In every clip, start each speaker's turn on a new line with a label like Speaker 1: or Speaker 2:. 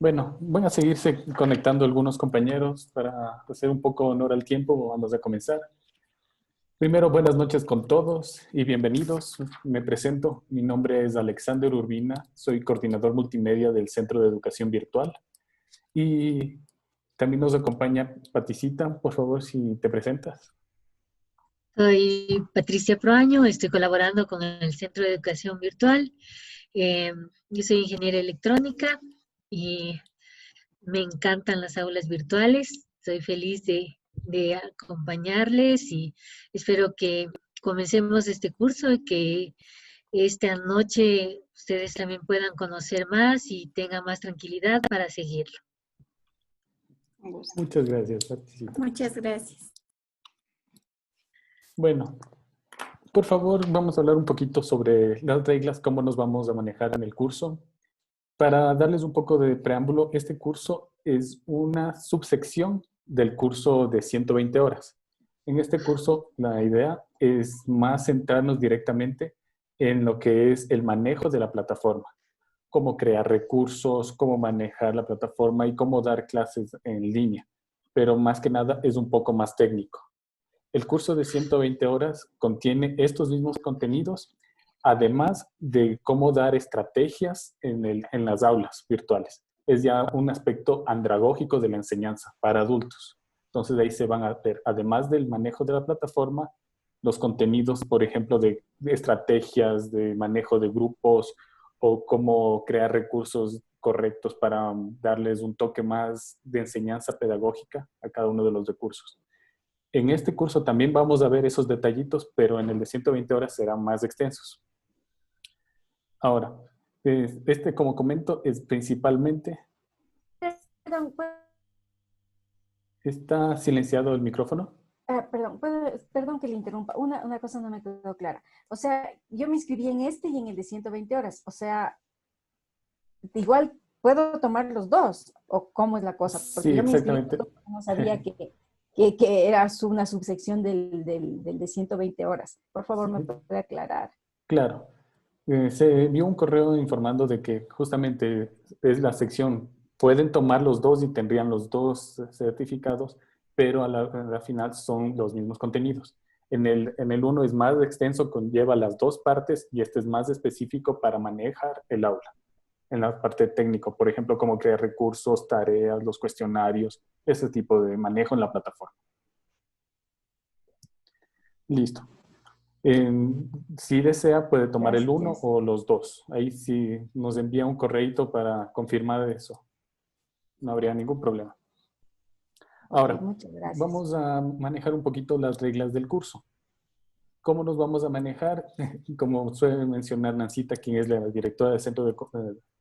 Speaker 1: Bueno, voy a seguirse conectando algunos compañeros para hacer un poco honor al tiempo. Vamos a comenzar. Primero, buenas noches con todos y bienvenidos. Me presento. Mi nombre es Alexander Urbina. Soy coordinador multimedia del Centro de Educación Virtual. Y también nos acompaña Paticita. Por favor, si te presentas.
Speaker 2: Soy Patricia Proaño, estoy colaborando con el Centro de Educación Virtual. Eh, yo soy ingeniera electrónica y me encantan las aulas virtuales. Soy feliz de acompañarles y espero que comencemos este curso y que esta noche ustedes también puedan conocer más y tengan más tranquilidad para seguirlo.
Speaker 3: Un gusto.
Speaker 1: Muchas gracias, Paticita.
Speaker 3: Muchas gracias.
Speaker 1: Bueno, por favor, vamos a hablar un poquito sobre las reglas, cómo nos vamos a manejar en el curso. Para darles un poco de preámbulo, este curso es una subsección del curso de 120 horas. En este curso, la idea es más centrarnos directamente en lo que es el manejo de la plataforma, cómo crear recursos, cómo manejar la plataforma y cómo dar clases en línea. Pero más que nada es un poco más técnico. El curso de 120 horas contiene estos mismos contenidos, además de cómo dar estrategias en las aulas virtuales. Es ya un aspecto andragógico de la enseñanza para adultos. Entonces ahí se van a ver, además del manejo de la plataforma, los contenidos, por ejemplo, de estrategias de manejo de grupos o cómo crear recursos correctos para darles un toque más de enseñanza pedagógica a cada uno de los recursos. En este curso también vamos a ver esos detallitos, pero en el de 120 horas serán más extensos. Ahora, este, como comento, es principalmente...
Speaker 3: Perdón,
Speaker 1: ¿Está silenciado el micrófono?
Speaker 3: perdón que le interrumpa. Una cosa no me quedó clara. O sea, yo me inscribí en este y en el de 120 horas. O sea, igual puedo tomar los dos. ¿O cómo es la cosa? Porque
Speaker 1: Sí,
Speaker 3: yo me inscribí en
Speaker 1: exactamente.
Speaker 3: los dos, no sabía que era una subsección del de 120 horas. Por favor, ¿me
Speaker 1: Sí,
Speaker 3: puede aclarar?
Speaker 1: claro. Se envió un correo informando de que justamente es la sección. Pueden tomar los dos y tendrían los dos certificados, pero a la final son los mismos contenidos. En el uno es más extenso, conlleva las dos partes y este es más específico para manejar el aula. En la parte técnica, por ejemplo, cómo crear recursos, tareas, los cuestionarios, ese tipo de manejo en la plataforma. Listo. Si desea, puede tomar el uno
Speaker 3: Gracias.
Speaker 1: o los dos. Ahí sí nos envía un correíto para confirmar eso. No habría ningún problema.
Speaker 3: Ok,
Speaker 1: Ahora,
Speaker 3: muchas gracias.
Speaker 1: vamos a manejar un poquito las reglas del curso. ¿Cómo nos vamos a manejar? Como suele mencionar Nancita, quien es la directora del Centro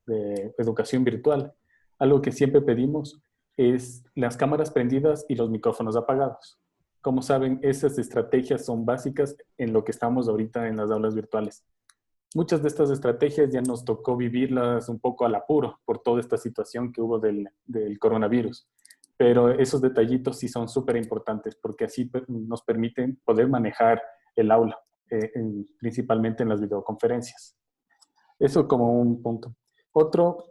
Speaker 1: de Educación Virtual, algo que siempre pedimos es las cámaras prendidas y los micrófonos apagados. Como saben, esas estrategias son básicas en lo que estamos ahorita en las aulas virtuales. Muchas de estas estrategias ya nos tocó vivirlas un poco al apuro por toda esta situación que hubo del coronavirus. Pero esos detallitos sí son súper importantes porque así nos permiten poder manejar el aula, principalmente en las videoconferencias. Eso como un punto. Otro,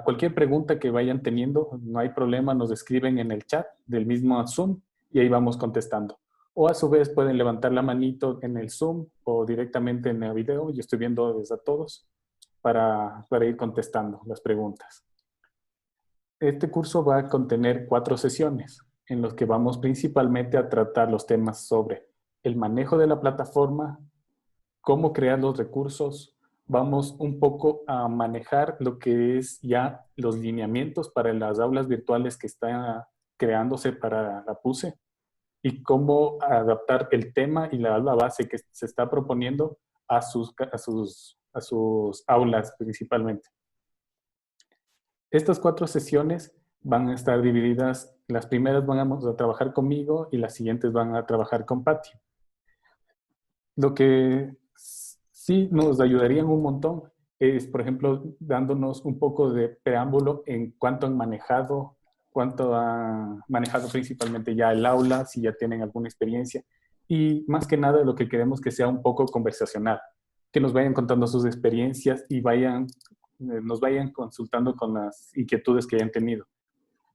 Speaker 1: cualquier pregunta que vayan teniendo, no hay problema, nos escriben en el chat del mismo Zoom y ahí vamos contestando. O a su vez pueden levantar la manito en el Zoom o directamente en el video. Yo estoy viendo desde a todos para ir contestando las preguntas. Este curso va a contener 4 sesiones en los que vamos principalmente a tratar los temas sobre el manejo de la plataforma, cómo crear los recursos. Vamos un poco a manejar lo que es ya los lineamientos para las aulas virtuales que están creándose para la PUSE y cómo adaptar el tema y la aula base que se está proponiendo a sus aulas principalmente. Estas 4 sesiones van a estar divididas, las primeras vamos a trabajar conmigo y las siguientes van a trabajar con Patti. Lo que sí nos ayudarían un montón es, por ejemplo, dándonos un poco de preámbulo en cuánto han manejado principalmente ya el aula, si ya tienen alguna experiencia. Y más que nada lo que queremos que sea un poco conversacional, que nos vayan contando sus experiencias y vayan nos vayan consultando con las inquietudes que hayan tenido.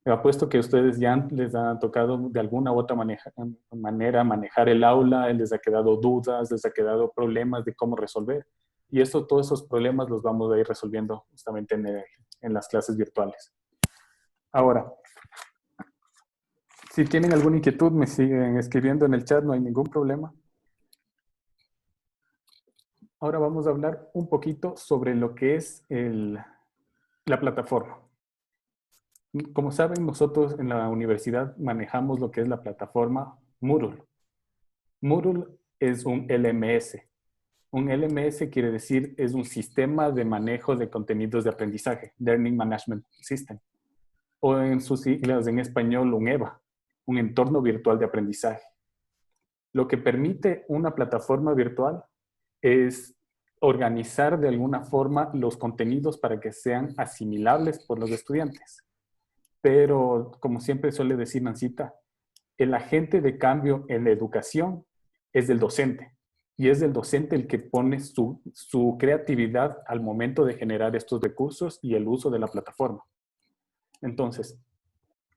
Speaker 1: Me apuesto que a ustedes ya les han tocado de alguna u otra manera manejar el aula, les ha quedado dudas, les ha quedado problemas de cómo resolver. Y todos esos problemas los vamos a ir resolviendo justamente en las clases virtuales. Ahora, si tienen alguna inquietud, me siguen escribiendo en el chat, no hay ningún problema. Ahora vamos a hablar un poquito sobre lo que es la plataforma. Como saben, nosotros en la universidad manejamos lo que es la plataforma Moodle. Moodle es un LMS. Un LMS quiere decir es un sistema de manejo de contenidos de aprendizaje, Learning Management System. O en sus siglas en español, un EVA, un entorno virtual de aprendizaje. Lo que permite una plataforma virtual es organizar de alguna forma los contenidos para que sean asimilables por los estudiantes. Pero, como siempre suele decir Nancita, el agente de cambio en la educación es el docente. Y es el docente el que pone su creatividad al momento de generar estos recursos y el uso de la plataforma. Entonces,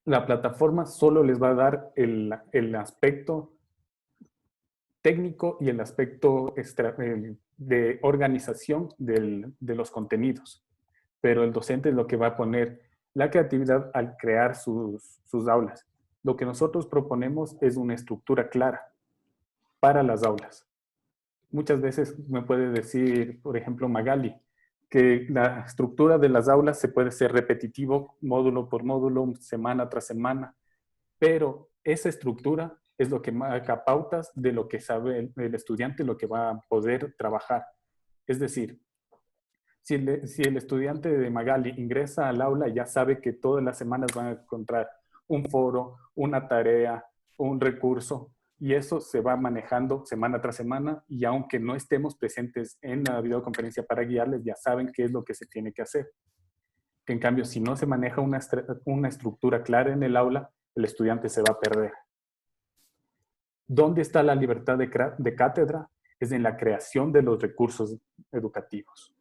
Speaker 1: la plataforma solo les va a dar el aspecto técnico y el aspecto de organización de los contenidos. Pero el docente es lo que va a poner la creatividad al crear sus aulas. Lo que nosotros proponemos es una estructura clara para las aulas. Muchas veces me puede decir, por ejemplo, Magali, que la estructura de las aulas se puede ser repetitivo, módulo por módulo, semana tras semana, pero esa estructura es lo que marca pautas de lo que sabe el estudiante, lo que va a poder trabajar. Es decir, si el estudiante de Magali ingresa al aula, ya sabe que todas las semanas van a encontrar un foro, una tarea, un recurso, y eso se va manejando semana tras semana, y aunque no estemos presentes en la videoconferencia para guiarles, ya saben qué es lo que se tiene que hacer. En cambio, si no se maneja una estructura clara en el aula, el estudiante se va a perder. ¿Dónde está la libertad de cátedra? Es en la creación de los recursos educativos.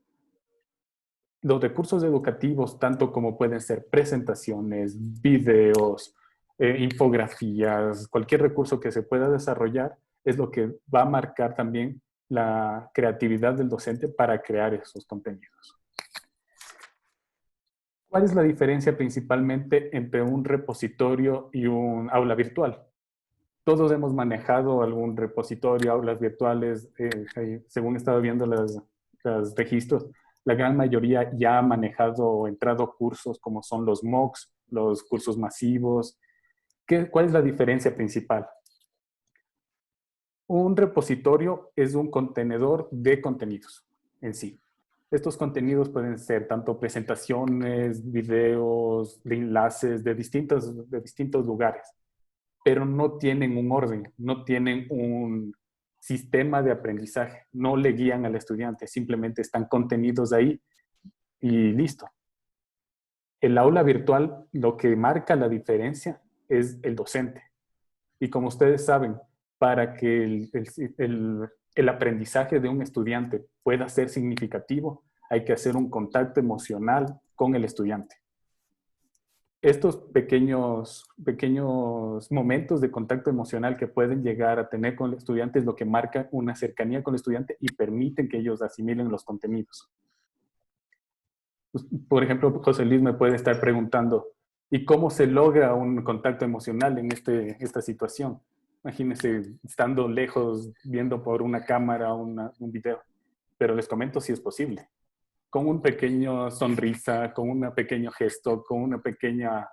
Speaker 1: Los recursos educativos, tanto como pueden ser presentaciones, videos, infografías, cualquier recurso que se pueda desarrollar, es lo que va a marcar también la creatividad del docente para crear esos contenidos. ¿Cuál es la diferencia principalmente entre un repositorio y un aula virtual? Todos hemos manejado algún repositorio, aulas virtuales, según he estado viendo los registros, la gran mayoría ya ha manejado o entrado a cursos como son los MOOCs, los cursos masivos. ¿Cuál es la diferencia principal? Un repositorio es un contenedor de contenidos en sí. Estos contenidos pueden ser tanto presentaciones, videos, de enlaces de distintos lugares, pero no tienen un orden, no tienen un sistema de aprendizaje, no le guían al estudiante, simplemente están contenidos ahí y listo. El aula virtual, lo que marca la diferencia es el docente. Y como ustedes saben, para que el aprendizaje de un estudiante pueda ser significativo, hay que hacer un contacto emocional con el estudiante. Estos pequeños momentos de contacto emocional que pueden llegar a tener con el estudiante es lo que marca una cercanía con el estudiante y permiten que ellos asimilen los contenidos. Por ejemplo, José Luis me puede estar preguntando, ¿y cómo se logra un contacto emocional en esta situación? Imagínense estando lejos, viendo por una cámara un video. Pero les comento si es posible. Con un pequeño sonrisa, con un pequeño gesto, con una pequeña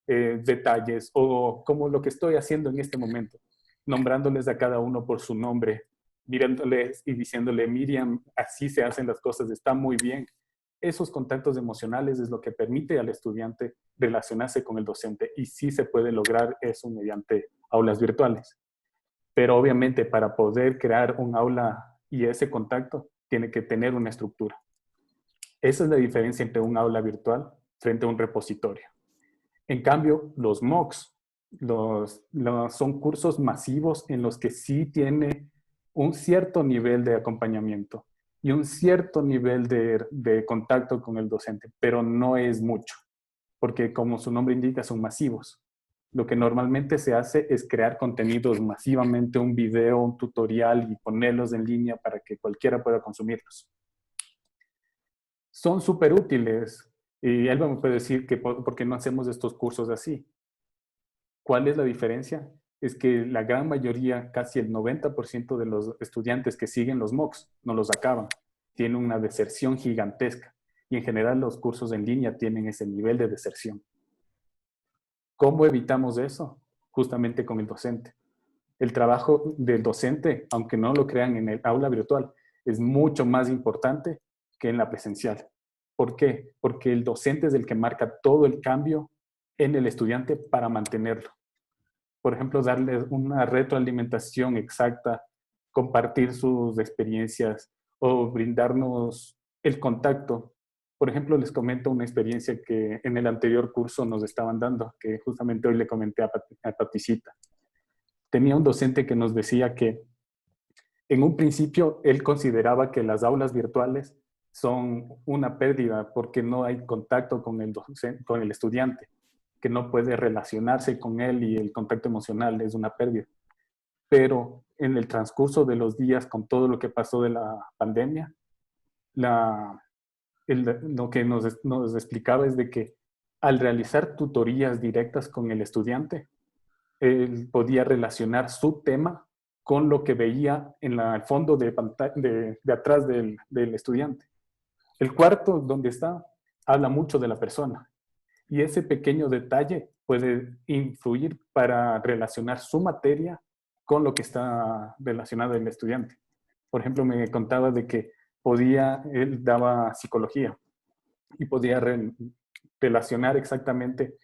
Speaker 1: detalles, o como lo que estoy haciendo en este momento, nombrándoles a cada uno por su nombre, mirándoles y diciéndole, Miriam, así se hacen las cosas, está muy bien. Esos contactos emocionales es lo que permite al estudiante relacionarse con el docente, y sí se puede lograr eso mediante aulas virtuales. Pero obviamente para poder crear un aula y ese contacto, tiene que tener una estructura. Esa es la diferencia entre un aula virtual frente a un repositorio. En cambio, los MOOCs son cursos masivos en los que sí tiene un cierto nivel de acompañamiento. y un cierto nivel de contacto con el docente, pero no es mucho, porque como su nombre indica, son masivos. Lo que normalmente se hace es crear contenidos masivamente, un video, un tutorial y ponerlos en línea para que cualquiera pueda consumirlos. Son súper útiles y Elba me puede decir que por qué no hacemos estos cursos así. ¿Cuál es la diferencia? Es que la gran mayoría, casi el 90% de los estudiantes que siguen los MOOCs no los acaban. Tienen una deserción gigantesca y en general los cursos en línea tienen ese nivel de deserción. ¿Cómo evitamos eso? Justamente con el docente. El trabajo del docente, aunque no lo crean en el aula virtual, es mucho más importante que en la presencial. ¿Por qué? Porque el docente es el que marca todo el cambio en el estudiante para mantenerlo. Por ejemplo, darle una retroalimentación exacta, compartir sus experiencias o brindarnos el contacto. Por ejemplo, les comento una experiencia que en el anterior curso nos estaban dando, que justamente hoy le comenté a Paticita. Tenía un docente que nos decía que en un principio él consideraba que las aulas virtuales son una pérdida porque no hay contacto con el docente, con el estudiante, que no puede relacionarse con él y el contacto emocional es una pérdida. Pero en el transcurso de los días, con todo lo que pasó de la pandemia, lo que nos explicaba es de que al realizar tutorías directas con el estudiante, él podía relacionar su tema con lo que veía en el fondo de atrás del estudiante. El cuarto donde está habla mucho de la persona y ese pequeño detalle puede influir para relacionar su materia con lo que está relacionado el estudiante. Por ejemplo, me contaba de que él daba psicología y podía relacionar exactamente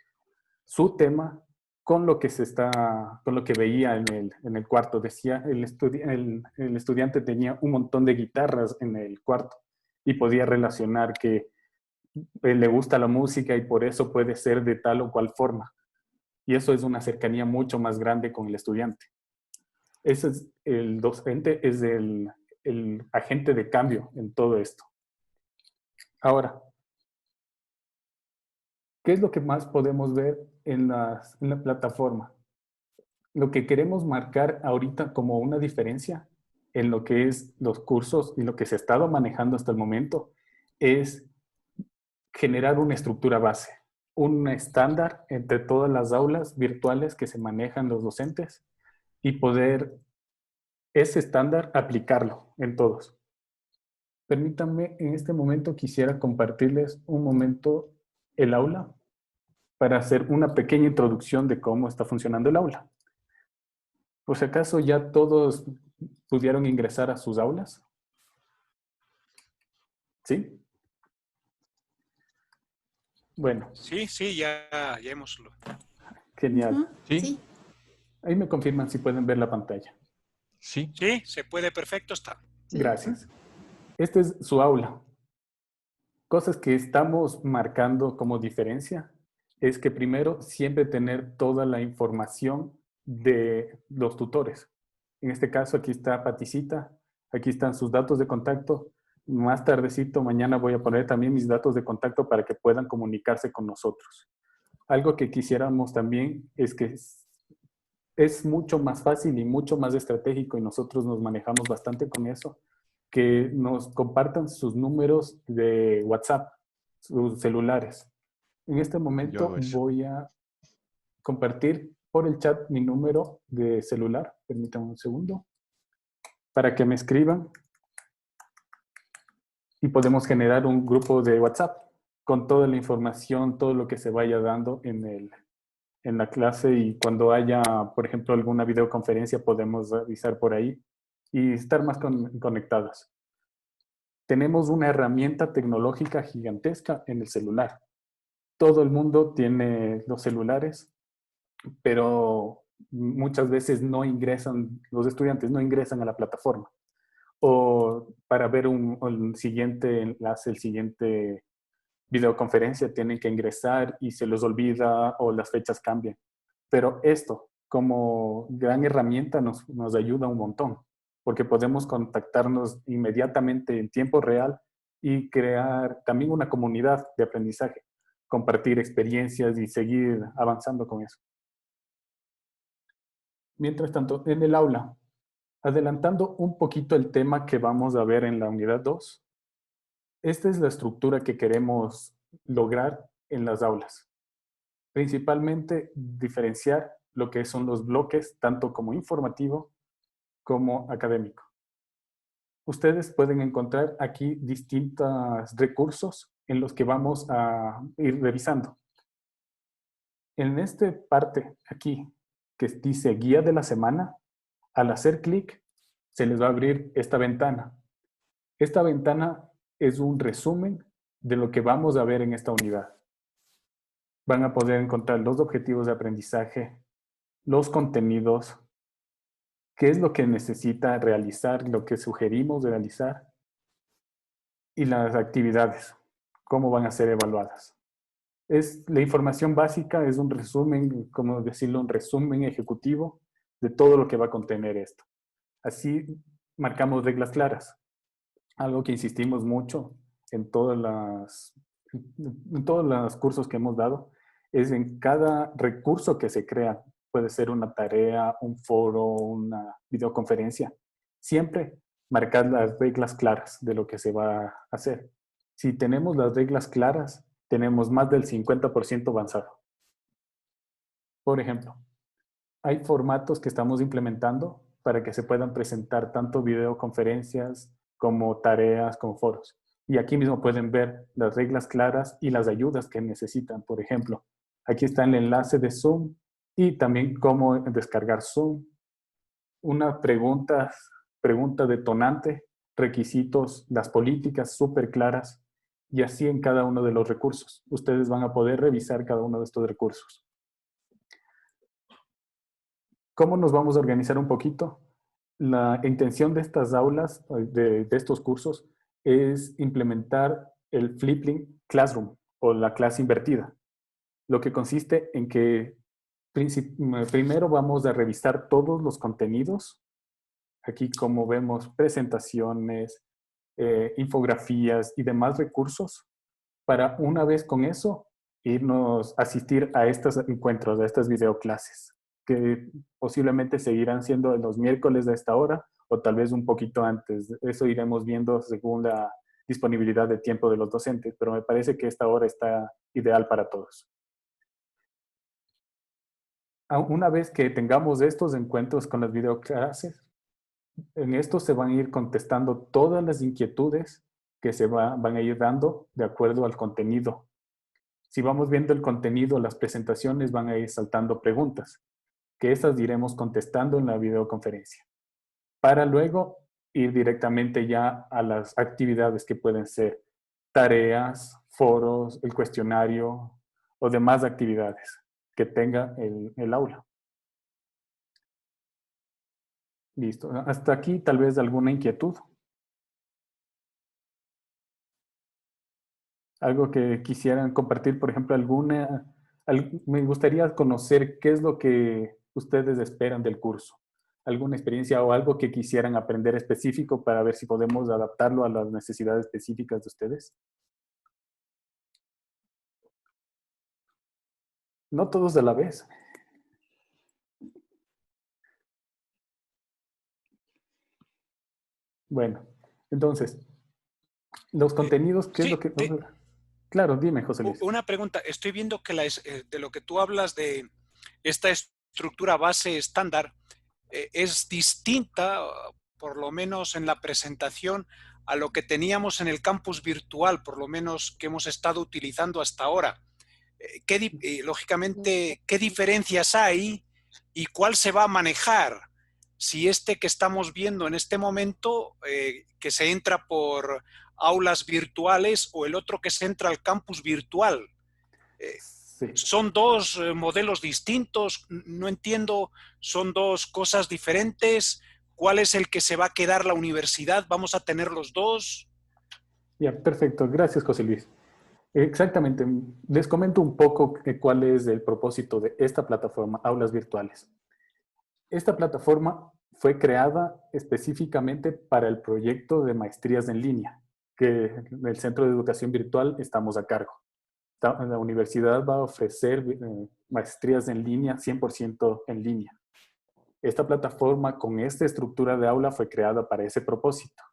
Speaker 1: su tema con lo que con lo que veía en el cuarto. Decía, el estudiante tenía un montón de guitarras en el cuarto y podía relacionar que le gusta la música y por eso puede ser de tal o cual forma. Y eso es una cercanía mucho más grande con el estudiante. Ese es el docente, es el agente de cambio en todo esto. Ahora, ¿qué es lo que más podemos ver en la plataforma? Lo que queremos marcar ahorita como una diferencia en lo que es los cursos y lo que se ha estado manejando hasta el momento es generar una estructura base, un estándar entre todas las aulas virtuales que se manejan los docentes y poder ese estándar aplicarlo en todos. Permítanme, en este momento quisiera compartirles un momento el aula para hacer una pequeña introducción de cómo está funcionando el aula. Por si acaso ya todos pudieron ingresar a sus aulas. ¿Sí? Bueno.
Speaker 4: Sí, ya hemos.
Speaker 1: Genial.
Speaker 5: Sí.
Speaker 1: Ahí me confirman si pueden ver la pantalla.
Speaker 4: Sí, se puede, perfecto está.
Speaker 5: Sí.
Speaker 1: Gracias. Esta es su aula. Cosas que estamos marcando como diferencia es que primero siempre tener toda la información de los tutores. En este caso aquí está Paticita, aquí están sus datos de contacto. Más tardecito, mañana voy a poner también mis datos de contacto para que puedan comunicarse con nosotros. Algo que quisiéramos también es que es mucho más fácil y mucho más estratégico y nosotros nos manejamos bastante con eso, que nos compartan sus números de WhatsApp, sus celulares. En este momento voy a compartir por el chat mi número de celular. Permítanme un segundo para que me escriban y podemos generar un grupo de WhatsApp con toda la información, todo lo que se vaya dando en la clase y cuando haya, por ejemplo, alguna videoconferencia podemos avisar por ahí y estar más conectados. Tenemos una herramienta tecnológica gigantesca en el celular. Todo el mundo tiene los celulares, pero muchas veces los estudiantes no ingresan a la plataforma. O para ver el siguiente enlace, el siguiente videoconferencia, tienen que ingresar y se les olvida o las fechas cambian. Pero esto, como gran herramienta, nos ayuda un montón. porque podemos contactarnos inmediatamente en tiempo real y crear también una comunidad de aprendizaje, compartir experiencias y seguir avanzando con eso. Mientras tanto, en el aula, adelantando un poquito el tema que vamos a ver en la unidad 2, esta es la estructura que queremos lograr en las aulas. Principalmente diferenciar lo que son los bloques, tanto como informativo como académico. Ustedes pueden encontrar aquí distintos recursos en los que vamos a ir revisando. En esta parte aquí, que dice guía de la semana, al hacer clic, se les va a abrir esta ventana. Esta ventana es un resumen de lo que vamos a ver en esta unidad. Van a poder encontrar los objetivos de aprendizaje, los contenidos, qué es lo que necesita realizar, lo que sugerimos realizar, y las actividades, cómo van a ser evaluadas. La información básica, es un resumen, como decirlo, un resumen ejecutivo de todo lo que va a contener esto. Así marcamos reglas claras. Algo que insistimos mucho en todos los cursos que hemos dado, es en cada recurso que se crea, puede ser una tarea, un foro, una videoconferencia, siempre marcar las reglas claras de lo que se va a hacer. Si tenemos las reglas claras, tenemos más del 50% avanzado. Por ejemplo, hay formatos que estamos implementando para que se puedan presentar tanto videoconferencias como tareas, como foros. Y aquí mismo pueden ver las reglas claras y las ayudas que necesitan. Por ejemplo, aquí está el enlace de Zoom y también cómo descargar Zoom. Una pregunta detonante, requisitos, las políticas súper claras, y así en cada uno de los recursos. Ustedes van a poder revisar cada uno de estos recursos. ¿Cómo nos vamos a organizar un poquito? La intención de estas aulas, de estos cursos, es implementar el Flipping Classroom o la clase invertida. Lo que consiste en que primero vamos a revisar todos los contenidos. Aquí, como vemos, presentaciones, infografías y demás recursos, para una vez con eso irnos a asistir a estos encuentros, a estas videoclases, que posiblemente seguirán siendo los miércoles a esta hora o tal vez un poquito antes. Eso iremos viendo según la disponibilidad de tiempo de los docentes, pero me parece que esta hora está ideal para todos. Una vez que tengamos estos encuentros con las videoclases, en estos se van a ir contestando todas las inquietudes que se van a ir dando de acuerdo al contenido. Si vamos viendo el contenido, las presentaciones van a ir saltando preguntas, que estas iremos contestando en la videoconferencia, para luego ir directamente ya a las actividades que pueden ser tareas, foros, el cuestionario o demás actividades que tenga el aula. Listo. Hasta aquí tal vez alguna inquietud. Algo que quisieran compartir, por ejemplo, me gustaría conocer qué es lo que ustedes esperan del curso. ¿Alguna experiencia o algo que quisieran aprender específico para ver si podemos adaptarlo a las necesidades específicas de ustedes? No todos de la vez. Bueno, entonces, los contenidos, ¿qué es lo que...? Claro, dime, José Luis.
Speaker 4: Una pregunta. Estoy viendo que de lo que tú hablas de esta estructura base estándar es distinta, por lo menos en la presentación, a lo que teníamos en el campus virtual, por lo menos que hemos estado utilizando hasta ahora. Lógicamente, ¿qué diferencias hay y cuál se va a manejar? Si este que estamos viendo en este momento, que se entra por aulas virtuales, o el otro que se entra al campus virtual. Sí. ¿Son dos modelos distintos? No entiendo, ¿son dos cosas diferentes? ¿Cuál es el que se va a quedar la universidad? ¿Vamos a tener los dos?
Speaker 1: Ya, perfecto. Gracias, José Luis. Exactamente. Les comento un poco cuál es el propósito de esta plataforma, Aulas Virtuales. Esta plataforma fue creada específicamente para el proyecto de maestrías en línea, que el Centro de Educación Virtual estamos a cargo. La universidad va a ofrecer maestrías en línea, 100% en línea. Esta plataforma con esta estructura de aula fue creada para ese propósito.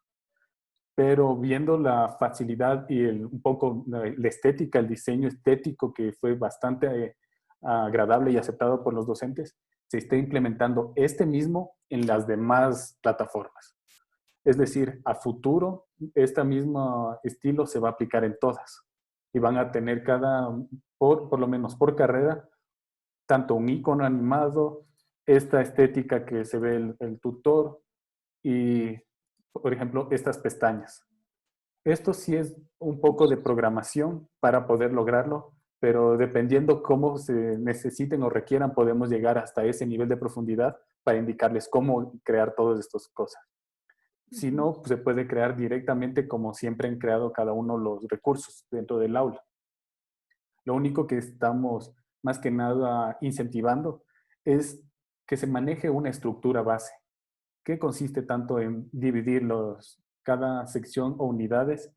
Speaker 1: Pero viendo la facilidad y un poco la estética, el diseño estético que fue bastante agradable y aceptado por los docentes, se está implementando este mismo en las demás plataformas. Es decir, a futuro, este mismo estilo se va a aplicar en todas y van a tener por lo menos por carrera, tanto un icono animado, esta estética que se ve el tutor y, por ejemplo, estas pestañas. Esto sí es un poco de programación para poder lograrlo, pero dependiendo cómo se necesiten o requieran, podemos llegar hasta ese nivel de profundidad para indicarles cómo crear todas estas cosas. Si no, pues se puede crear directamente como siempre han creado cada uno los recursos dentro del aula. Lo único que estamos más que nada incentivando es que se maneje una estructura base, que consiste tanto en dividir cada sección o unidades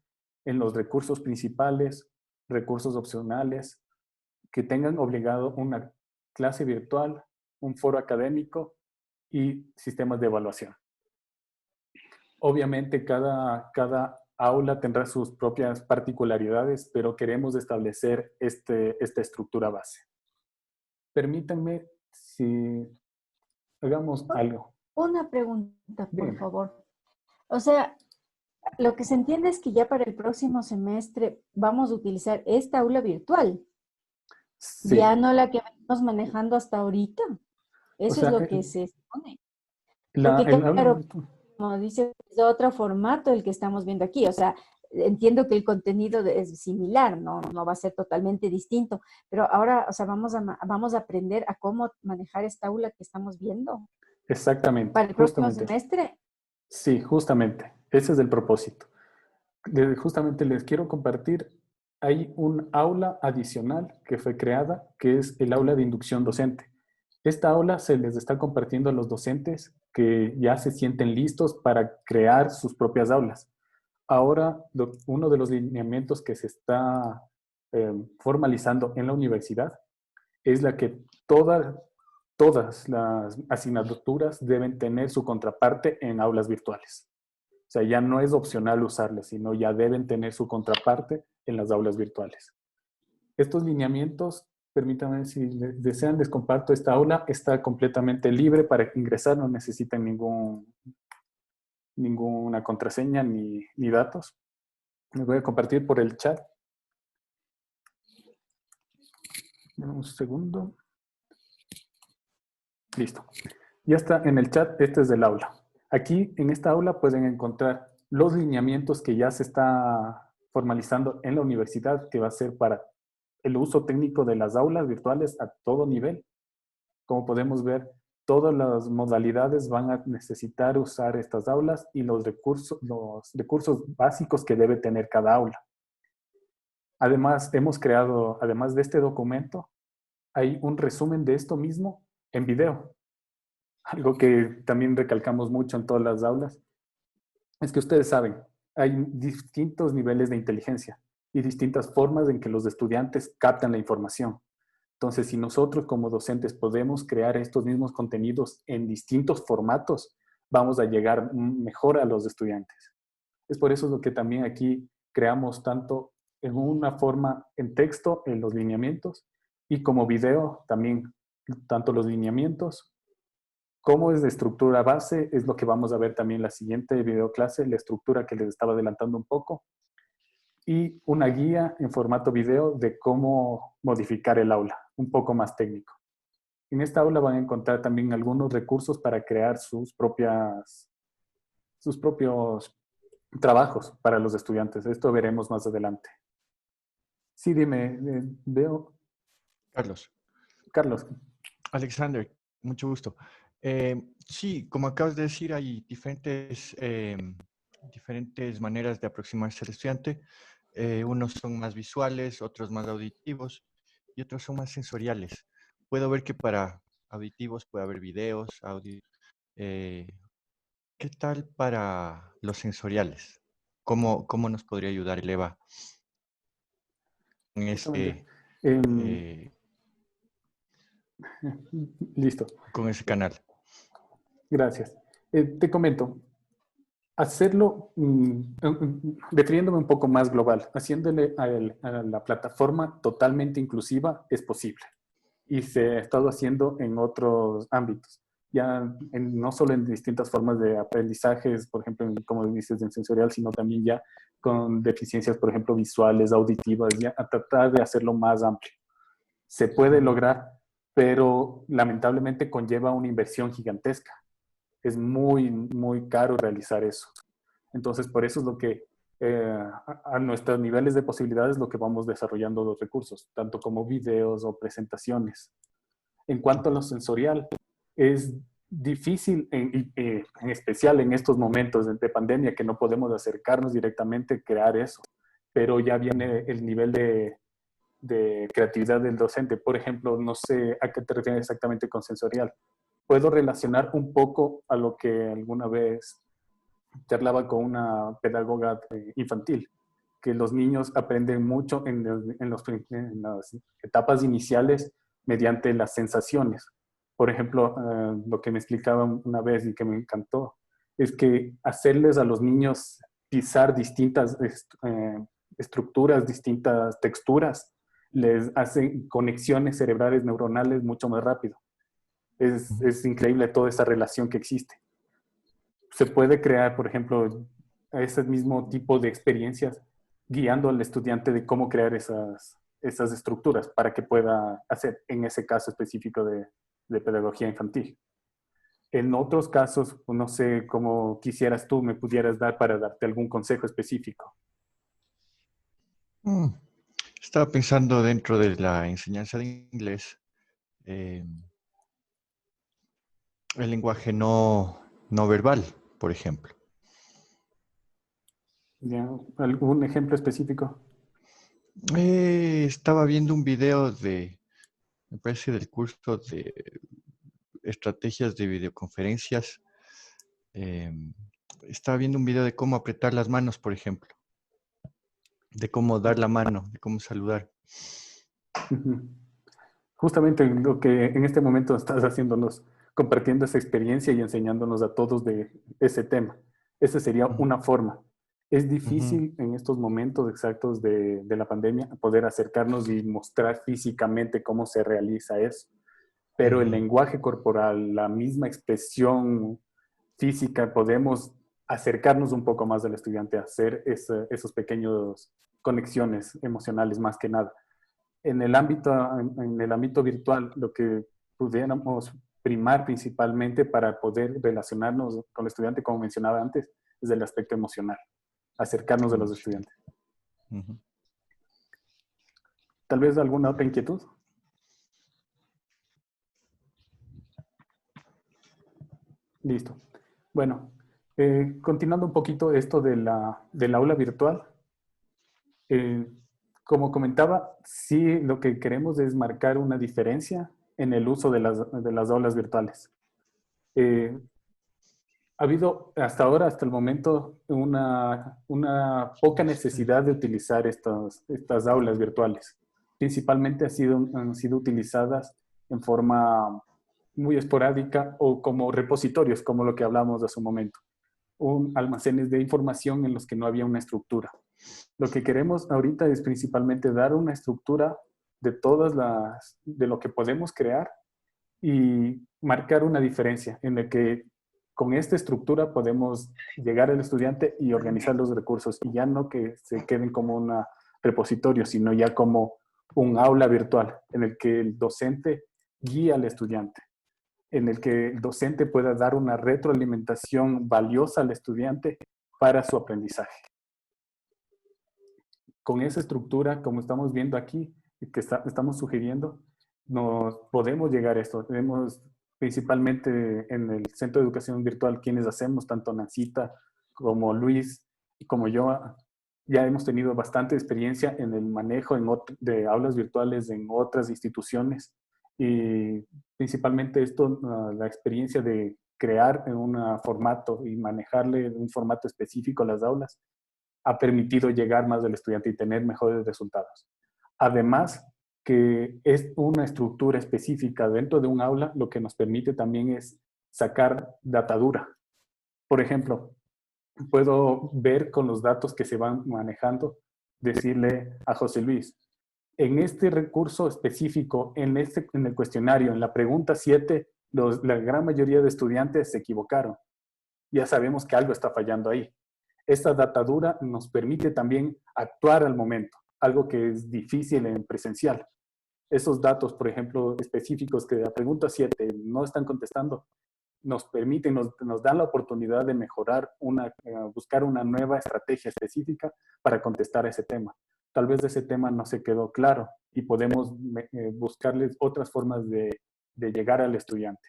Speaker 1: en los recursos principales, recursos opcionales, que tengan obligado una clase virtual, un foro académico y sistemas de evaluación. Obviamente cada aula tendrá sus propias particularidades, pero queremos establecer esta estructura base. Permítanme si hagamos algo.
Speaker 3: Una pregunta, por
Speaker 1: Bien.
Speaker 3: favor. O sea, lo que se entiende es que ya para el próximo semestre vamos a utilizar esta aula virtual,
Speaker 1: Sí.
Speaker 3: ya no la que venimos manejando hasta ahorita. Eso
Speaker 1: O sea,
Speaker 3: es lo que se supone. Porque claro, como dice, es de otro formato el que estamos viendo aquí. O sea, entiendo que el contenido es similar, no va a ser totalmente distinto. Pero ahora, o sea, vamos a aprender a cómo manejar esta aula que estamos viendo.
Speaker 1: Exactamente.
Speaker 3: Para el próximo semestre.
Speaker 1: Sí, justamente. Ese es el propósito. Justamente les quiero compartir, hay un aula adicional que fue creada, que es el aula de inducción docente. Esta aula se les está compartiendo a los docentes que ya se sienten listos para crear sus propias aulas. Ahora, uno de los lineamientos que se está formalizando en la universidad es la que todas las asignaturas deben tener su contraparte en aulas virtuales. O sea, ya no es opcional usarlas, sino ya deben tener su contraparte en las aulas virtuales. Estos lineamientos, permítanme, si desean, les comparto esta aula, está completamente libre para ingresar, no necesitan ninguna contraseña ni datos. Les voy a compartir por el chat. Un segundo. Listo. Ya está en el chat, este es del aula. Aquí en esta aula pueden encontrar los lineamientos que ya se está formalizando en la universidad, que va a ser para el uso técnico de las aulas virtuales a todo nivel. Como podemos ver, todas las modalidades van a necesitar usar estas aulas y los recursos básicos que debe tener cada aula. Además, hemos creado, además de este documento, hay un resumen de esto mismo en video. Algo que también recalcamos mucho en todas las aulas, es que ustedes saben, hay distintos niveles de inteligencia y distintas formas en que los estudiantes captan la información. Entonces, si nosotros como docentes podemos crear estos mismos contenidos en distintos formatos, vamos a llegar mejor a los estudiantes. Es por eso lo que también aquí creamos tanto en una forma en texto, en los lineamientos, y como video también, tanto los lineamientos como es de estructura base, es lo que vamos a ver también en la siguiente videoclase, la estructura que les estaba adelantando un poco, y una guía en formato video de cómo modificar el aula, un poco más técnico. En esta aula van a encontrar también algunos recursos para crear sus propios trabajos para los estudiantes. Esto veremos más adelante. Sí, dime, veo. Carlos.
Speaker 5: Alexander, mucho gusto. Sí, como acabas de decir, hay diferentes maneras de aproximarse al estudiante. Unos son más visuales, otros más auditivos y otros son más sensoriales. Puedo ver que para auditivos puede haber videos, audio. ¿Qué tal para los sensoriales? ¿Cómo nos podría ayudar el EVA en
Speaker 1: Justamente.
Speaker 5: eh,
Speaker 1: Listo.
Speaker 5: con ese canal?
Speaker 1: Gracias. Te comento, hacerlo, refiriéndome un poco más global, haciéndole a la plataforma totalmente inclusiva es posible. Y se ha estado haciendo en otros ámbitos. Ya no solo en distintas formas de aprendizajes, por ejemplo, como dices, en sensorial, sino también ya con deficiencias, por ejemplo, visuales, auditivas, ya a tratar de hacerlo más amplio. Se puede lograr, pero lamentablemente conlleva una inversión gigantesca. Es muy, muy caro realizar eso. Entonces, por eso es lo que a nuestros niveles de posibilidades lo que vamos desarrollando los recursos, tanto como videos o presentaciones. En cuanto a lo sensorial, es difícil, en especial en estos momentos de pandemia, que no podemos acercarnos directamente, crear eso. Pero ya viene el nivel de creatividad del docente. Por ejemplo, no sé a qué te refieres exactamente con sensorial. Puedo relacionar un poco a lo que alguna vez charlaba con una pedagoga infantil, que los niños aprenden mucho en las etapas iniciales mediante las sensaciones. Por ejemplo, lo que me explicaba una vez y que me encantó, es que hacerles a los niños pisar distintas estructuras, distintas texturas, les hace conexiones cerebrales neuronales mucho más rápido. Es increíble toda esa relación que existe. Se puede crear, por ejemplo, ese mismo tipo de experiencias guiando al estudiante de cómo crear esas estructuras para que pueda hacer en ese caso específico de pedagogía infantil. En otros casos, no sé cómo quisieras tú, me pudieras dar para darte algún consejo específico.
Speaker 5: Mm, Estaba pensando dentro de la enseñanza de inglés, eh, el lenguaje no verbal, por ejemplo.
Speaker 1: ¿Ya? ¿Algún ejemplo específico?
Speaker 5: Estaba viendo un video me parece, del curso de estrategias de videoconferencias. eh, Estaba viendo un video de cómo apretar las manos, por ejemplo, de cómo dar la mano, de cómo saludar.
Speaker 1: Justamente lo que en este momento estás haciéndonos, compartiendo esa experiencia y enseñándonos a todos de ese tema. Esa sería
Speaker 5: Ujú,
Speaker 1: una forma. Es
Speaker 5: ujú,
Speaker 1: difícil en estos momentos exactos de la pandemia poder acercarnos y mostrar físicamente cómo se realiza eso, pero el
Speaker 5: ujú.
Speaker 1: lenguaje corporal, la misma expresión física, podemos acercarnos un poco más al estudiante, a hacer esos pequeños conexiones emocionales más que nada. En el ámbito virtual, lo que pudiéramos primar principalmente para poder relacionarnos con el estudiante, como mencionaba antes, es el aspecto emocional, acercarnos a los
Speaker 5: Sí.
Speaker 1: estudiantes.
Speaker 5: Ujú.
Speaker 1: Tal vez alguna otra inquietud. Listo. Bueno, continuando un poquito esto del aula virtual, eh, como comentaba, sí lo que queremos es marcar una diferencia en el uso de las aulas virtuales. Eh, Ha habido hasta ahora, hasta el momento, una poca necesidad de utilizar estas aulas virtuales. Principalmente han sido utilizadas en forma muy esporádica o como repositorios, como lo que hablamos hace un momento. Almacenes de información en los que no había una estructura. Lo que queremos ahorita es principalmente dar una estructura de lo que podemos crear y marcar una diferencia en la que con esta estructura podemos llegar al estudiante y organizar los recursos y ya no que se queden como un repositorio, sino ya como un aula virtual en el que el docente guía al estudiante, en el que el docente pueda dar una retroalimentación valiosa al estudiante para su aprendizaje. Con esa estructura, como estamos viendo aquí, que estamos sugiriendo, nos podemos llegar a esto. Tenemos principalmente en el Centro de Educación Virtual quienes hacemos, tanto Nancita como Luis y como yo, ya hemos tenido bastante experiencia en el manejo de aulas virtuales en otras instituciones y principalmente esto, la experiencia de crear en un formato y manejarle en un formato específico a las aulas ha permitido llegar más al estudiante y tener mejores resultados. Además, que es una estructura específica dentro de un aula, lo que nos permite también es sacar datadura. Por ejemplo, puedo ver con los datos que se van manejando, decirle a José Luis, en este recurso específico, en el cuestionario, en la pregunta 7, la gran mayoría de estudiantes se equivocaron. Ya sabemos que algo está fallando ahí. Esta datadura nos permite también actuar al momento, algo que es difícil en presencial. Esos datos, por ejemplo, específicos que de la pregunta 7 no están contestando, nos permiten, nos dan la oportunidad de mejorar, buscar una nueva estrategia específica para contestar ese tema. Tal vez ese tema no se quedó claro y podemos buscarles otras formas de llegar al estudiante.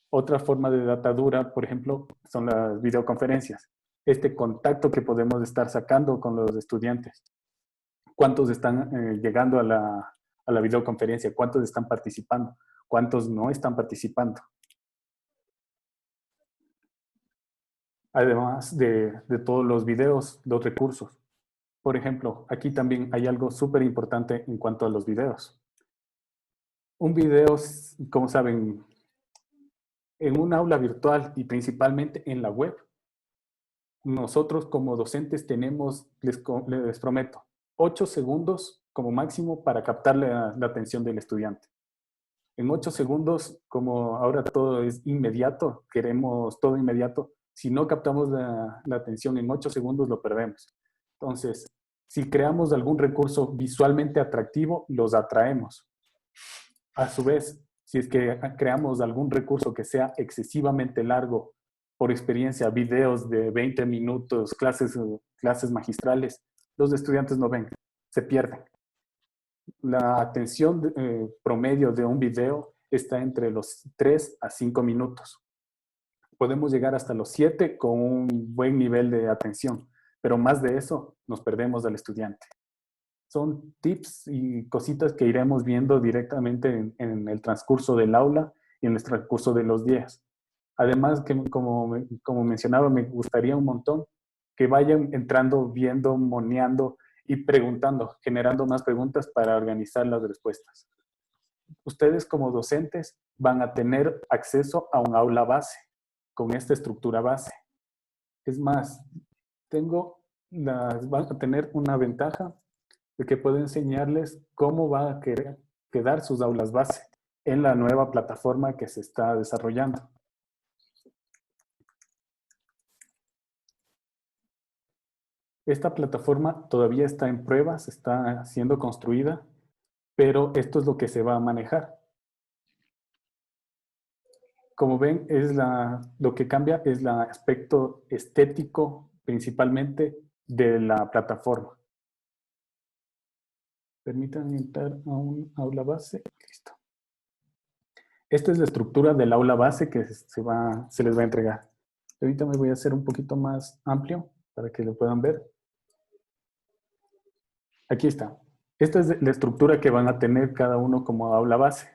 Speaker 1: Otra forma de datadura, por ejemplo, son las videoconferencias. Este contacto que podemos estar sacando con los estudiantes. ¿Cuántos están llegando a la videoconferencia? ¿Cuántos están participando? ¿Cuántos no están participando? Además de todos los videos, los recursos. Por ejemplo, aquí también hay algo súper importante en cuanto a los videos. Un video, como saben, en un aula virtual y principalmente en la web, nosotros como docentes tenemos, les prometo, 8 segundos como máximo para captar la atención del estudiante. En 8 segundos, como ahora todo es inmediato, queremos todo inmediato, si no captamos la atención en 8 segundos lo perdemos. Entonces, si creamos algún recurso visualmente atractivo, los atraemos. A su vez, si es que creamos algún recurso que sea excesivamente largo, por experiencia, videos de 20 minutos, clases magistrales, los estudiantes no ven, se pierden. La atención promedio de un video está entre los 3 a 5 minutos. Podemos llegar hasta los 7 con un buen nivel de atención, pero más de eso nos perdemos al estudiante. Son tips y cositas que iremos viendo directamente en el transcurso del aula y en el transcurso de los días. Además, que como mencionaba, me gustaría un montón que vayan entrando, viendo, moneando y preguntando, generando más preguntas para organizar las respuestas. Ustedes como docentes van a tener acceso a un aula base con esta estructura base. Es más, van a tener una ventaja de que puedo enseñarles cómo va a quedar sus aulas base en la nueva plataforma que se está desarrollando. Esta plataforma todavía está en pruebas, está siendo construida, pero esto es lo que se va a manejar. Como ven, lo que cambia es el aspecto estético principalmente de la plataforma. Permítanme entrar a un aula base. Listo. Esta es la estructura del aula base que se les va a entregar. Ahorita me voy a hacer un poquito más amplio para que lo puedan ver. Aquí está. Esta es la estructura que van a tener cada uno como aula base.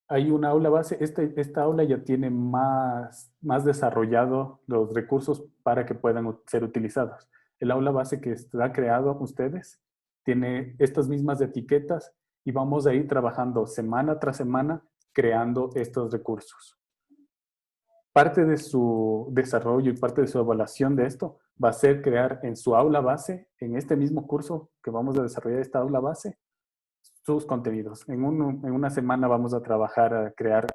Speaker 1: Hay una aula base. Esta aula ya tiene más desarrollado los recursos para que puedan ser utilizados. El aula base que está creado ustedes tiene estas mismas etiquetas y vamos a ir trabajando semana tras semana creando estos recursos. Parte de su desarrollo y parte de su evaluación de esto va a ser crear en su aula base, en este mismo curso que vamos a desarrollar esta aula base, sus contenidos. En una semana vamos a trabajar a crear,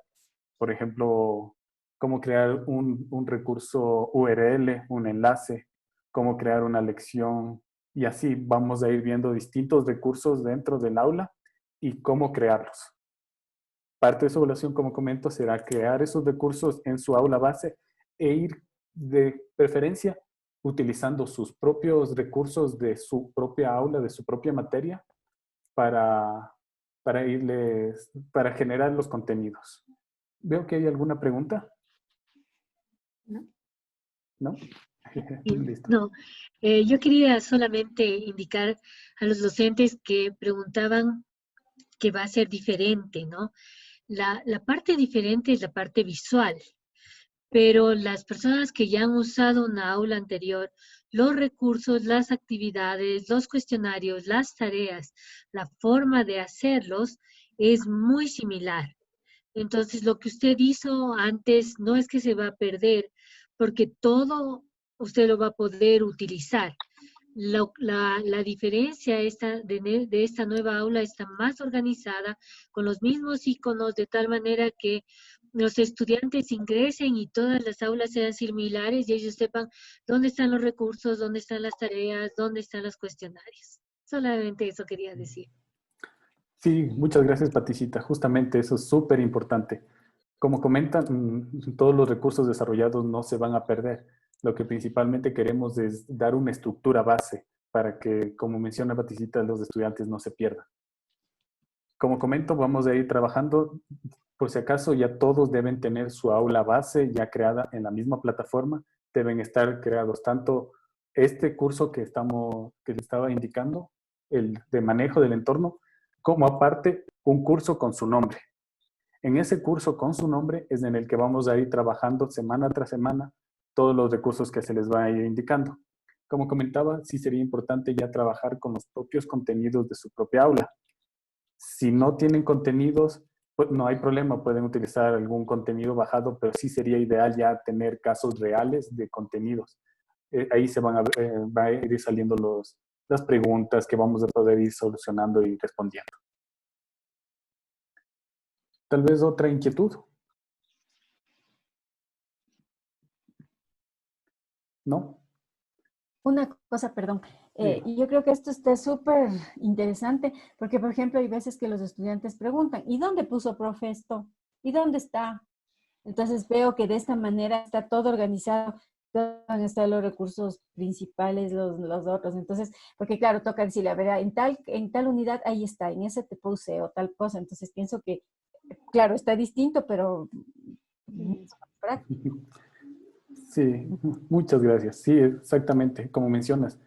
Speaker 1: por ejemplo, cómo crear un recurso URL, un enlace, cómo crear una lección, y así vamos a ir viendo distintos recursos dentro del aula y cómo crearlos. Parte de su evaluación, como comento, será crear esos recursos en su aula base e ir de preferencia utilizando sus propios recursos de su propia aula, de su propia materia, para generar los contenidos. Veo que hay alguna pregunta.
Speaker 2: ¿No?
Speaker 1: ¿No?
Speaker 2: Listo. No, yo quería solamente indicar a los docentes que preguntaban que va a ser diferente, ¿no? La parte diferente es la parte visual, pero las personas que ya han usado una aula anterior, los recursos, las actividades, los cuestionarios, las tareas, la forma de hacerlos es muy similar. Entonces, lo que usted hizo antes no es que se va a perder, porque todo usted lo va a poder utilizar. La diferencia de esta nueva aula está más organizada, con los mismos iconos, de tal manera que los estudiantes ingresen y todas las aulas sean similares y ellos sepan dónde están los recursos, dónde están las tareas, dónde están los cuestionarios. Solamente eso quería decir.
Speaker 1: Sí, muchas gracias, Paticita. Justamente eso es súper importante. Como comentan, todos los recursos desarrollados no se van a perder. Lo que principalmente queremos es dar una estructura base para que, como menciona Paticita, los estudiantes no se pierdan. Como comento, vamos a ir trabajando. Por si acaso, ya todos deben tener su aula base ya creada en la misma plataforma. Deben estar creados tanto este curso que les estaba indicando, el de manejo del entorno, como aparte un curso con su nombre. En ese curso con su nombre es en el que vamos a ir trabajando semana tras semana todos los recursos que se les va a ir indicando. Como comentaba, sí sería importante ya trabajar con los propios contenidos de su propia aula. Si no tienen contenidos, pues no hay problema, pueden utilizar algún contenido bajado, pero sí sería ideal ya tener casos reales de contenidos. Ahí va a ir saliendo las preguntas que vamos a poder ir solucionando y respondiendo. Tal vez otra inquietud. ¿No?
Speaker 3: Una cosa, perdón.
Speaker 1: Sí.
Speaker 3: Y yo creo que esto está súper interesante porque, por ejemplo, hay veces que los estudiantes preguntan, ¿y dónde puso profe esto? ¿Y dónde está? Entonces veo que de esta manera está todo organizado, van a estar los recursos principales, los otros. Entonces, porque claro, toca decirle, a ver, en tal unidad ahí está, en ese te puse o tal cosa. Entonces pienso que, claro, está distinto, pero mucho más práctico.
Speaker 1: Sí, muchas gracias. Sí, exactamente, como mencionas.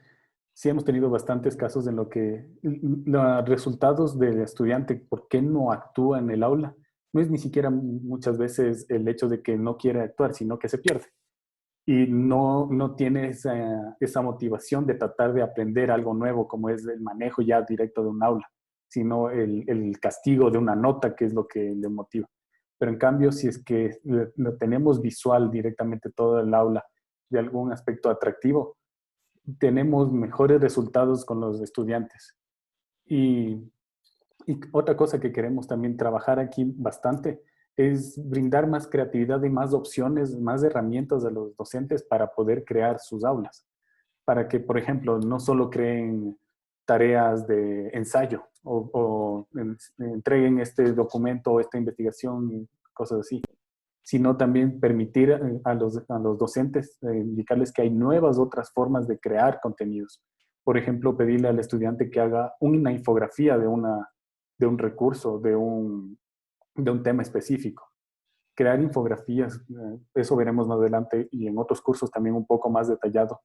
Speaker 1: Sí hemos tenido bastantes casos en lo que los resultados del estudiante, ¿por qué no actúa en el aula? No es ni siquiera muchas veces el hecho de que no quiere actuar, sino que se pierde. Y no tiene esa motivación de tratar de aprender algo nuevo, como es el manejo ya directo de un aula, sino el castigo de una nota, que es lo que le motiva. Pero en cambio, si es que lo tenemos visual directamente todo el aula de algún aspecto atractivo, tenemos mejores resultados con los estudiantes. Y otra cosa que queremos también trabajar aquí bastante es brindar más creatividad y más opciones, más herramientas a los docentes para poder crear sus aulas. Para que, por ejemplo, no solo creen tareas de ensayo o entreguen este documento o esta investigación, cosas así, sino también permitir a los docentes indicarles que hay nuevas otras formas de crear contenidos. Por ejemplo, pedirle al estudiante que haga una infografía de un recurso, de un tema específico. Crear infografías, eso veremos más adelante y en otros cursos también un poco más detallado.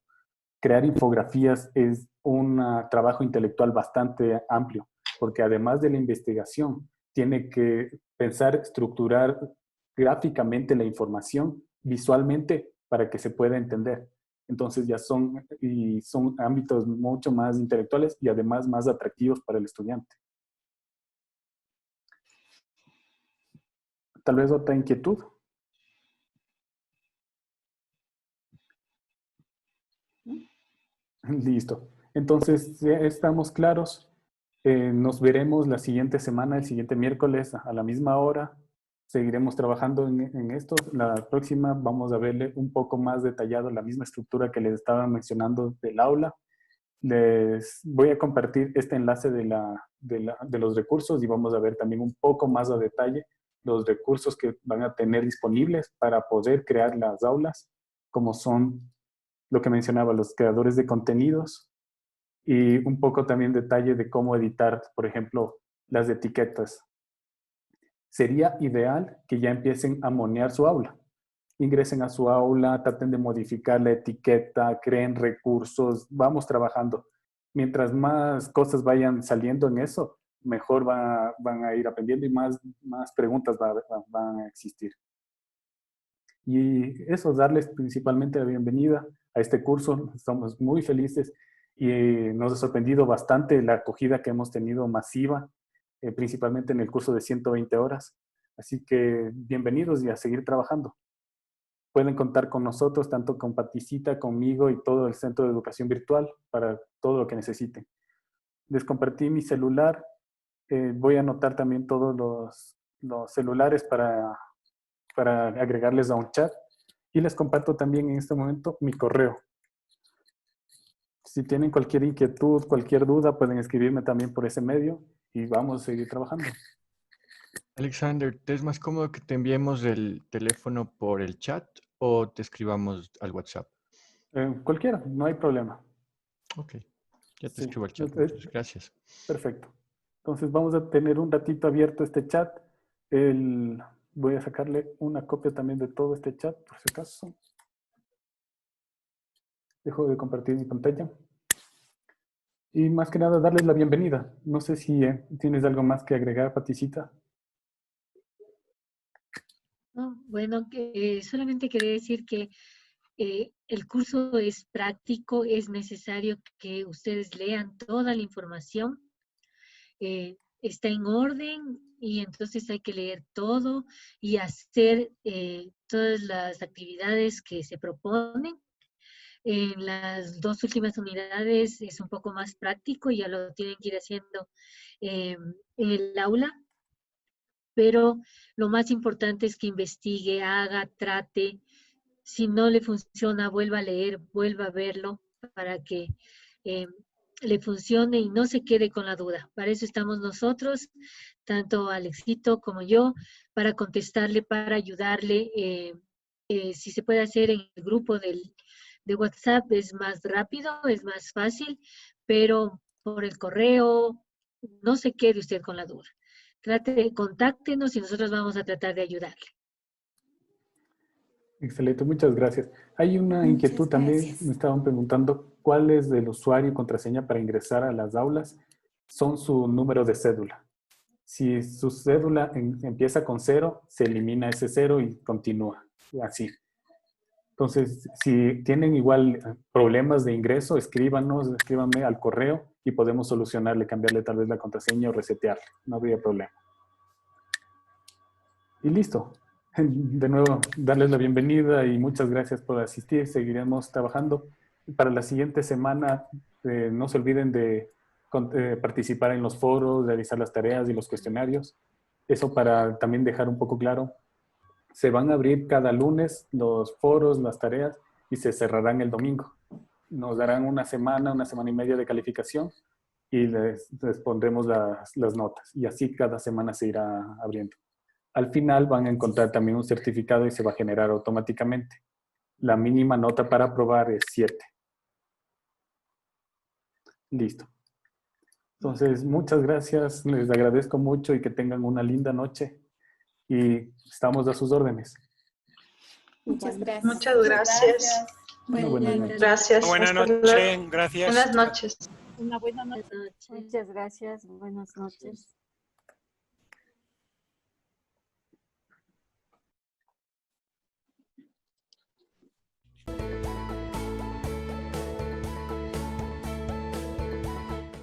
Speaker 1: Crear infografías es un trabajo intelectual bastante amplio, porque además de la investigación, tiene que pensar, estructurar gráficamente la información visualmente para que se pueda entender. Entonces ya son ámbitos mucho más intelectuales y además más atractivos para el estudiante. Tal vez otra inquietud. Listo. Entonces, ya estamos claros. Nos veremos la siguiente semana, el siguiente miércoles a la misma hora. Seguiremos trabajando en esto. La próxima vamos a verle un poco más detallado la misma estructura que les estaba mencionando del aula. Les voy a compartir este enlace de los recursos y vamos a ver también un poco más a detalle los recursos que van a tener disponibles para poder crear las aulas, como son lo que mencionaba, los creadores de contenidos y un poco también detalle de cómo editar, por ejemplo, las etiquetas. Sería ideal que ya empiecen a monear su aula. Ingresen a su aula, traten de modificar la etiqueta, creen recursos, vamos trabajando. Mientras más cosas vayan saliendo en eso, mejor van a ir aprendiendo y más preguntas van a existir. Y eso, darles principalmente la bienvenida a este curso. Estamos muy felices y nos ha sorprendido bastante la acogida que hemos tenido masiva, principalmente en el curso de 120 horas. Así que bienvenidos y a seguir trabajando. Pueden contar con nosotros, tanto con Paticita, conmigo y todo el Centro de Educación Virtual para todo lo que necesiten. Les compartí mi celular. Voy a anotar también todos los celulares para agregarles a un chat. Y les comparto también en este momento mi correo. Si tienen cualquier inquietud, cualquier duda, pueden escribirme también por ese medio y vamos a seguir trabajando.
Speaker 5: Alexander, ¿te es más cómodo que te enviemos el teléfono por el chat o te escribamos al WhatsApp?
Speaker 1: Cualquiera, no hay problema.
Speaker 5: Ok, ya te
Speaker 1: Sí.
Speaker 5: escribo al chat. Muchas gracias.
Speaker 1: Perfecto. Entonces vamos a tener un ratito abierto este chat. Voy a sacarle una copia también de todo este chat, por si acaso. Dejo de compartir mi pantalla. Y más que nada, darles la bienvenida. No sé si tienes algo más que agregar, Paticita.
Speaker 2: No, bueno, solamente quería decir que el curso es práctico, es necesario que ustedes lean toda la información. Está en orden y entonces hay que leer todo y hacer todas las actividades que se proponen. En las 2 últimas unidades es un poco más práctico, ya lo tienen que ir haciendo en el aula, pero lo más importante es que investigue, haga, trate. Si no le funciona, vuelva a leer, vuelva a verlo para que le funcione y no se quede con la duda. Para eso estamos nosotros, tanto Alexito como yo, para contestarle, para ayudarle. Si se puede hacer en el grupo de WhatsApp es más rápido, es más fácil, pero por el correo, no se quede usted con la duda. Contáctenos y nosotros vamos a tratar de ayudarle.
Speaker 1: Excelente, muchas gracias. Hay una inquietud también, me estaban preguntando cuál es el usuario y contraseña para ingresar a las aulas. Son su número de cédula. Si su cédula empieza con 0, se elimina ese 0 y continúa así. Entonces, si tienen igual problemas de ingreso, escríbanme al correo y podemos solucionarle, cambiarle tal vez la contraseña o resetearle. No habría problema. Y listo. De nuevo, darles la bienvenida y muchas gracias por asistir. Seguiremos trabajando. Para la siguiente semana, no se olviden de participar en los foros, realizar las tareas y los cuestionarios. Eso para también dejar un poco claro. Se van a abrir cada lunes los foros, las tareas y se cerrarán el domingo. Nos darán una semana y media de calificación y les pondremos las notas. Y así cada semana se irá abriendo. Al final van a encontrar también un certificado y se va a generar automáticamente. La mínima nota para aprobar es 7. Listo. Entonces, muchas gracias. Les agradezco mucho y que tengan una linda noche. Y estamos a sus órdenes.
Speaker 3: Muchas gracias.
Speaker 6: Muchas gracias.
Speaker 1: Buenas noches.
Speaker 6: Gracias.
Speaker 4: Buenas
Speaker 6: Hasta
Speaker 4: noches,
Speaker 6: luego.
Speaker 4: gracias.
Speaker 6: Buenas noches.
Speaker 3: Muchas gracias. Buenas noches.